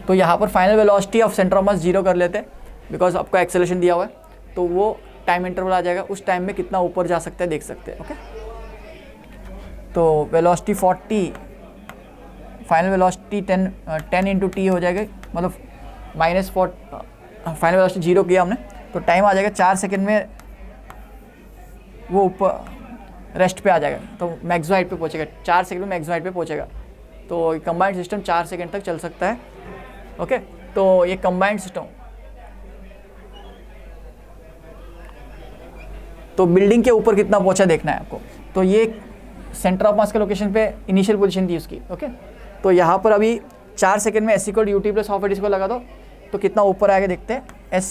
तो यहाँ पर final velocity of centre of मास 0 कर लेते हैं, बिकॉज आपका एक्सेलरेशन दिया हुआ है, तो वो टाइम इंटरवल आ जाएगा, उस टाइम में कितना ऊपर जा सकता है देख सकते हैं। ओके तो velocity 40, final velocity 10 into T हो जाएगा, मतलब -4, फाइनल वेलोसिटी 0 किया हमने, तो टाइम आ जाएगा 4 सेकेंड में वो ऊपर रेस्ट पे आ जाएगा, तो मैक्सिमम हाइट पे पहुंचेगा, 4 सेकंड में मैक्सिमम हाइट पे पहुंचेगा। तो कंबाइंड सिस्टम 4 सेकंड तक चल सकता है। ओके तो ये कंबाइंड सिस्टम, तो बिल्डिंग के ऊपर कितना पहुंचा देखना है आपको। तो ये सेंटर ऑफ मास के लोकेशन पे इनिशियल पोजीशन थी उसकी। ओके तो यहाँ पर अभी 4 सेकंड में S = UT + हाफ एट को लगा दो, तो कितना ऊपर आएगा देखते हैं। S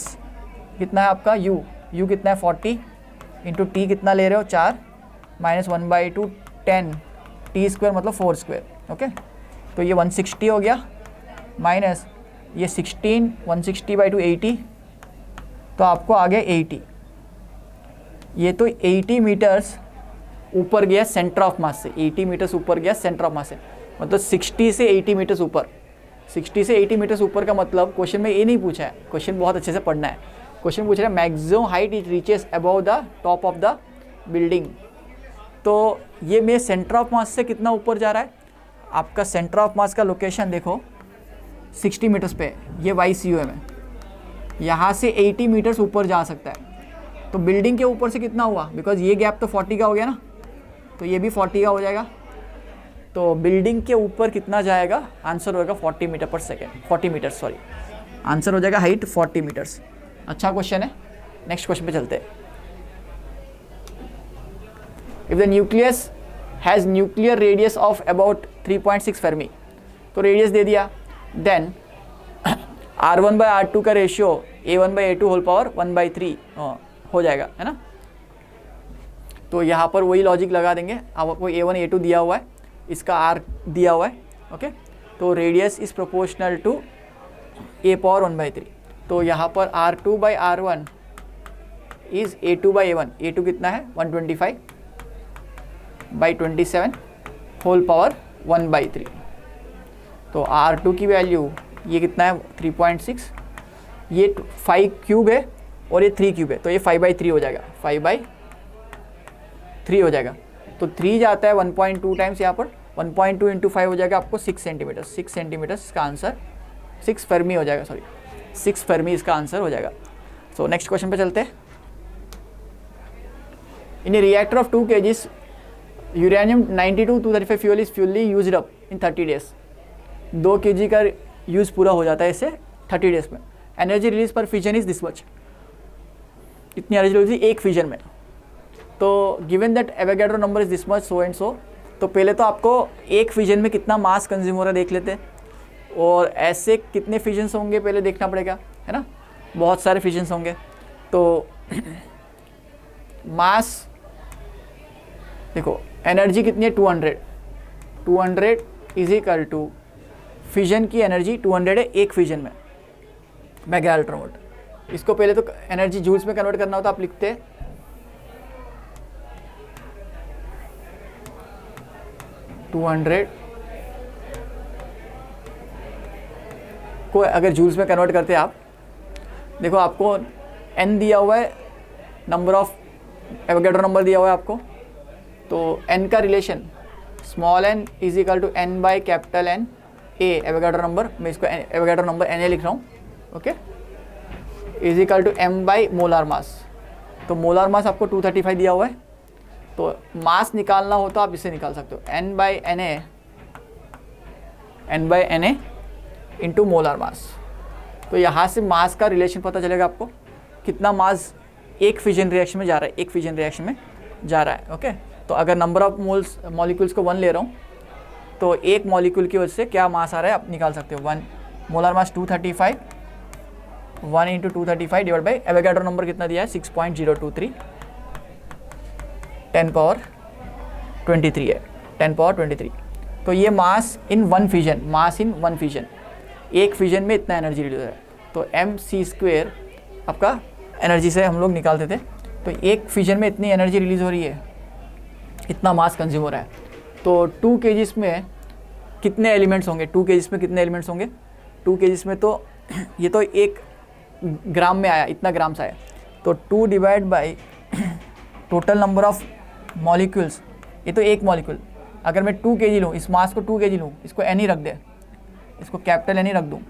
कितना है आपका, U कितना है 40 इंटू T कितना ले रहे हो 4 -1/2 10 T² मतलब 4²। ओके तो ये 160 हो गया माइनस ये 16 160/2 80, तो आपको आ गया 80। ये तो 80 मीटर्स ऊपर गया सेंटर ऑफ मास से, 80 मीटर्स ऊपर गया सेंटर ऑफ मास से, मतलब 60 से 80 मीटर्स ऊपर। 60 से 80 मीटर्स ऊपर का मतलब क्वेश्चन में ये नहीं पूछा है, क्वेश्चन बहुत अच्छे से पढ़ना है। क्वेश्चन पूछ रहा है maximum height it reaches above the top of the building. तो ये मेरे सेंटर ऑफ मास से कितना ऊपर जा रहा है, आपका सेंटर ऑफ मास का लोकेशन देखो 60 मीटर्स पे, ये YCUM है, यहाँ से 80 मीटर्स ऊपर जा सकता है। तो बिल्डिंग के ऊपर से कितना हुआ, बिकॉज ये गैप तो 40 का हो गया ना, तो ये भी 40 का हो जाएगा। तो बिल्डिंग के ऊपर कितना जाएगा, आंसर होगा 40 मीटर पर सेकेंड, 40 मीटर्स, सॉरी, आंसर हो जाएगा हाइट 40 मीटर्स। अच्छा क्वेश्चन है। नेक्स्ट क्वेश्चन पे चलते हैं। If the nucleus has nuclear radius of about 3.6 Fermi, तो रेडियस दे दिया, देन R1/R2 का रेशियो A1/A2 होल पावर 1/3 हो जाएगा, है ना। तो यहाँ पर वही लॉजिक लगा देंगे, अब आपको A1 A2 दिया हुआ है, इसका R दिया हुआ है, ओके। तो radius is proportional to A power 1/3। तो यहाँ पर R2/R1 इज A2/A1, A2 कितना है 125/27 होल पावर 1/3। तो R2 की वैल्यू ये कितना है 3.6, ये 5 क्यूब है और ये 3 क्यूब है, तो ये 5/3 हो जाएगा, 5/3 हो जाएगा। तो 3 जाता है 1.2 टाइम्स, यहाँ पर 1.2 इंटू 5 हो जाएगा आपको 6 सेंटीमीटर। 6 सेंटीमीटर इसका आंसर, 6 फेर्मी हो जाएगा, सॉरी 6 फेर्मी इसका आंसर हो जाएगा। सो नेक्स्ट क्वेश्चन पे चलते हैं। In a reactor of 2 kg uranium 92-235 fuel is fully used up in 30 days. 2 kg का यूज़ पूरा हो जाता है इससे 30 डेज में। Energy release per fission is this much, इतनी एनर्जी रिलीज एक फिजन में। तो given that Avogadro number is this much so and so, तो पहले तो आपको एक फिजन में कितना मास कंज्यूम हो रहा है देख लेते हैं, और ऐसे कितने फिजन्स होंगे पहले देखना पड़ेगा, है ना, बहुत सारे फिजन्स होंगे। तो मास देखो, एनर्जी कितनी है 200 इज इक्वल टू फिजन की एनर्जी 200 है एक फिजन में, मेगा अल्ट्रा वोल्ट। इसको पहले तो एनर्जी जूल्स में कन्वर्ट करना हो तो आप लिखते हैं 200 को अगर जूल्स में कन्वर्ट करते हैं आप, देखो आपको n दिया हुआ है, नंबर ऑफ एवोगाड्रो नंबर दिया हुआ है आपको, तो n का relation small n is equal to n by capital N A Avogadro number, मैं इसको एवोगाड्रो नंबर Na लिख रहा हूँ, okay, is equal to m by molar mass. तो मोलार मास आपको 235 दिया हुआ है, तो मास निकालना हो तो आप इसे निकाल सकते हो n by Na into molar mass. तो यहाँ से मास का रिलेशन पता चलेगा आपको, कितना मास एक फिजन रिएक्शन में जा रहा है, एक फिजन रिएक्शन में जा रहा है, ओके। तो अगर नंबर ऑफ मोल्स मॉलिक्यूल्स को 1 ले रहा हूँ, तो एक मॉलिक्यूल की वजह से क्या मास आ रहा है आप निकाल सकते हो। 1 molar mass 235, 1 into 235 divide by Avogadro number कितना दिया है 6.023, 10 पावर 23 है, 10 पावर 23। तो ये mass in one fission, mass in one fission, एक फिजन में इतना एनर्जी रिलीज हो रहा है। तो mc² आपका एनर्जी से हम लोग निकालते थे, तो एक फिजन में इतनी एनर्जी रिलीज हो रही है, इतना मास कंज्यूम हो रहा है। तो 2 kg में कितने एलिमेंट्स होंगे, 2 kg में कितने एलिमेंट्स होंगे, 2 kg में तो ये तो 1 ग्राम में आया, इतना ग्राम से आया, तो 2 divide by total number of molecules, ये तो एक मॉलिक्यूल, अगर मैं 2 kg लूँ, इस मास को 2 kg लूँ, इसको N ही रख दे, इसको कैपिटल N ही रख दूँ,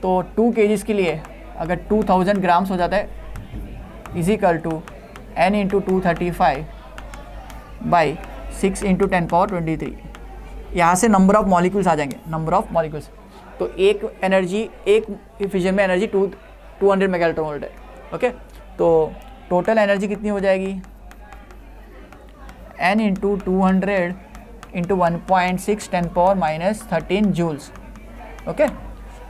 तो 2 kg के लिए अगर 2000 ग्राम्स हो जाता है is equal to N into 235 by 6 into 10 power 23। यहाँ से नंबर ऑफ मॉलिक्यूल्स आ जाएंगे, नंबर ऑफ मॉलिक्यूल्स। तो एक एनर्जी, एक फिजन में एनर्जी 200 मेगा अल्ट्रा वोल्ट है, ओके। तो टोटल एनर्जी कितनी हो जाएगी, N into 200 into 1.6 10 power -13 joules, okay.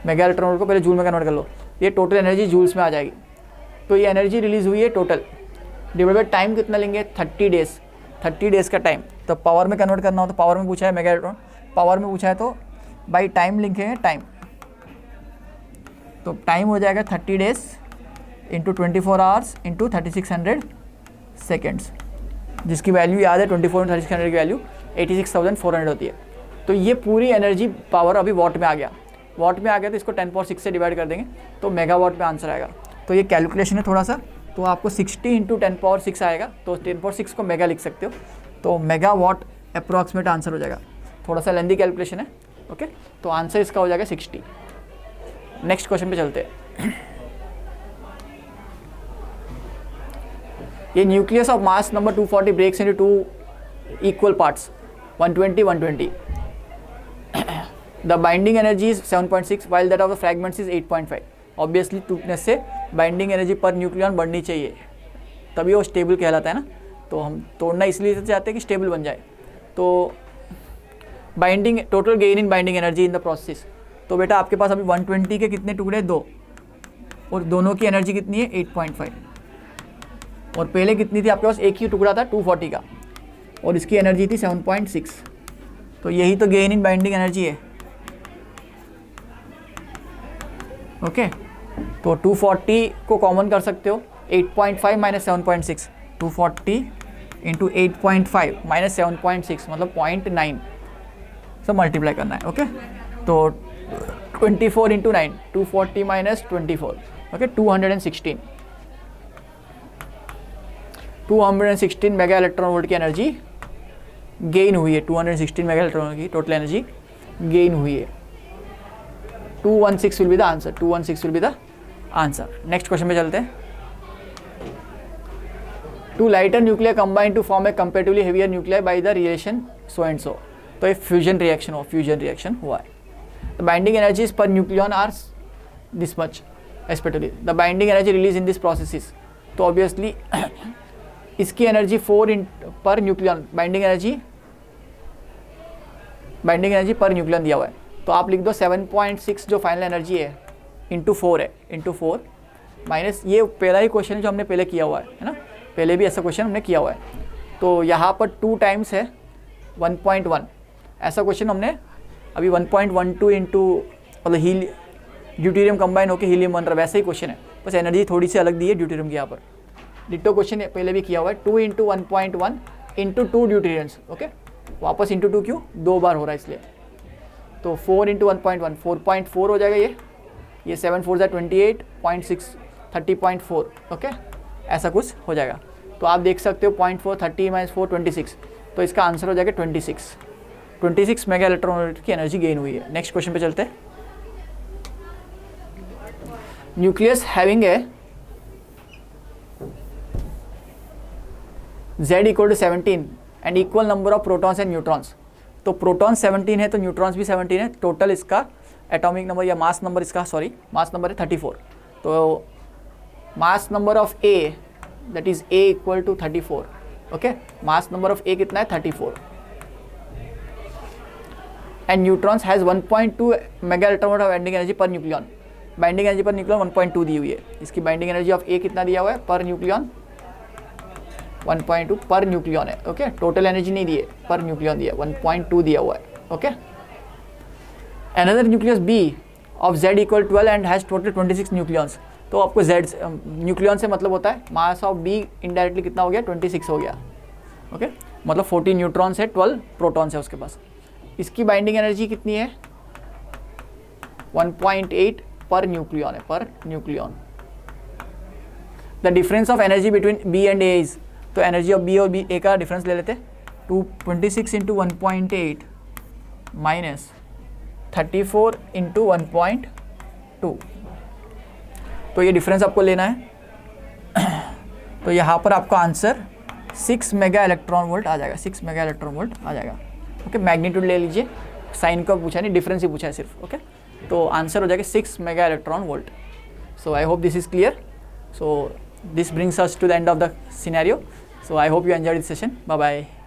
Mega ultra volt को पहले जूल में कन्वर्ट कर लो, ये टोटल एनर्जी जूल्स में आ जाएगी। तो ये एनर्जी रिलीज़ हुई है टोटल, डिवाइड बाय टाइम कितना लेंगे 30 डेज, 30 डेज़ का टाइम। तो पावर में कन्वर्ट करना हो तो पावर में पूछा है, मेगा इलेक्ट्रॉन पावर में पूछा है तो बाई टाइम लिखेंगे, टाइम तो टाइम हो जाएगा 30 days into 24 hours into 3600 seconds, जिसकी वैल्यू याद है 24 इंटू 3600 की वैल्यू 86,400 होती है। तो ये पूरी एनर्जी पावर अभी वॉट में आ गया, वॉट में आ गया तो इसको 10 से डिवाइड कर देंगे तो मेगावाट में आंसर आएगा। तो ये कैलकुलेशन है थोड़ा सा, तो आपको 60 इंटू 10 आएगा, तो 10 को मेगा लिख सकते हो, तो मेगावाट अप्रॉक्सीमेट आंसर हो जाएगा। थोड़ा सा लेंदी कैलकुलेशन है, ओके। तो आंसर इसका हो जाएगा 60। नेक्स्ट क्वेश्चन पे चलते हैं। ये nucleus of mass number 240 breaks into 2 equal parts 120 the binding energy is 7.6 while that of the fragments is 8.5। Obviously टूटनेस से बाइंडिंग एनर्जी पर न्यूक्लियन बढ़नी चाहिए, तभी वो स्टेबल कहलाता है ना। तो हम तोड़ना इसलिए चाहते हैं कि स्टेबल बन जाए। तो binding total gain in binding energy in the process, तो बेटा आपके पास अभी 120 के कितने टुकड़े, 2, और दोनों की एनर्जी कितनी है 8.5, और पहले कितनी थी आपके पास, एक ही टुकड़ा था 240 का और इसकी एनर्जी थी 7.6। तो यही तो गेन इन बाइंडिंग एनर्जी है, ओके। तो 240 को कॉमन कर सकते हो, 8.5 माइनस 7.6, 240 इंटू 8.5 माइनस 7.6 मतलब 0.9 से मल्टीप्लाई करना है, ओके। तो 24 into 9, 240 minus 24, okay, 216 mega electron volt की एनर्जी गेन हुई है। 216 मेगा इलेक्ट्रॉन वोल्ट की टोटल एनर्जी गेन हुई है। 216 will be the answer, 216 will be the answer. Next question पे चलते हैं। Two lighter nuclear combine to form a comparatively heavier nuclear by the relation so and so. तो ये fusion reaction हुआ है। The binding energies per nucleon are this much respectively. The binding energy release in this process, तो obviously इसकी energy 4 per nucleon, binding energy per nucleon दिया हुआ है। तो आप लिख दो 7.6 जो फाइनल एनर्जी है इंटू 4 है, इंटू 4 माइनस, ये पहला ही क्वेश्चन है जो हमने पहले किया हुआ है ना, पहले भी ऐसा क्वेश्चन हमने किया हुआ है। तो यहाँ पर 2 टाइम्स है 1.1, ऐसा क्वेश्चन हमने अभी 1.12 इंटू मतलब ड्यूटेरियम कंबाइन होकर हीलियम बन रहा है, वैसे ही क्वेश्चन है, बस एनर्जी थोड़ी सी अलग दी है ड्यूटेरियम की। यहाँ पर डिट्टो क्वेश्चन पहले भी किया हुआ है, 2 इंटू 1.1 इंटू 2 ड्यूटेरियम्स, ओके। वापस इंटू 2 क्यों, 2 बार हो रहा है इसलिए। तो 4 इंटू 1.1 4.4 हो जाएगा ये 7 4 28.6 30.4, ओके, ऐसा कुछ हो जाएगा। तो आप देख सकते हो 0.4 30 माइनस 4 26, तो इसका आंसर हो जाएगा 26 मेगा इलेक्ट्रॉन वोल्ट की एनर्जी गेन हुई है। नेक्स्ट क्वेश्चन पे चलते हैं। Nucleus having a Z equal to 17 and equal number of protons and neutrons. तो प्रोटॉन 17 है तो न्यूट्रॉन्स भी 17 है। टोटल इसका एटॉमिक नंबर या मास नंबर इसका मास नंबर है 34। तो mass number of A that is A equal to 34, okay. Mass number of A कितना है 34 and neutrons has 1.2 mega electron volt of binding energy per nucleon. Binding energy per nucleon 1.2 दी हुई है। इसकी binding energy of A कितना दिया हुआ है पर न्यूक्लियन 1.2 पर न्यूक्लियन है, ओके। टोटल एनर्जी नहीं दी है, पर न्यूक्लियन दिया 1.2 दिया हुआ है, okay. Another nucleus B of Z equal 12 and has total 26 nucleons. तो आपको Z न्यूक्लियन से मतलब होता है मास ऑफ B इनडायरेक्टली कितना हो गया 26 हो गया, ओके। मतलब 14 न्यूट्रॉन्स है 12 प्रोटॉन्स है उसके पास। इसकी बाइंडिंग एनर्जी कितनी है 1.8 पर न्यूक्लियन है, per nucleon. The difference of energy between B and A is, तो एनर्जी ऑफ B और A का डिफरेंस ले लेते हैं। 26 इंटू 1.8 माइनस 34 इंटू 1.2, तो ये डिफरेंस आपको लेना है। तो यहाँ पर आपका आंसर 6 मेगा इलेक्ट्रॉन वोल्ट आ जाएगा, 6 मेगा इलेक्ट्रॉन वोल्ट आ जाएगा, ओके। मैग्नीट्यूड ले लीजिए, साइन का पूछा नहीं, डिफरेंस ही पूछा है सिर्फ, ओके। तो आंसर हो जाएगा 6 mega electron volt. So I hope this is clear. So this brings us to the end of the scenario. So I hope you enjoyed this session. Bye bye.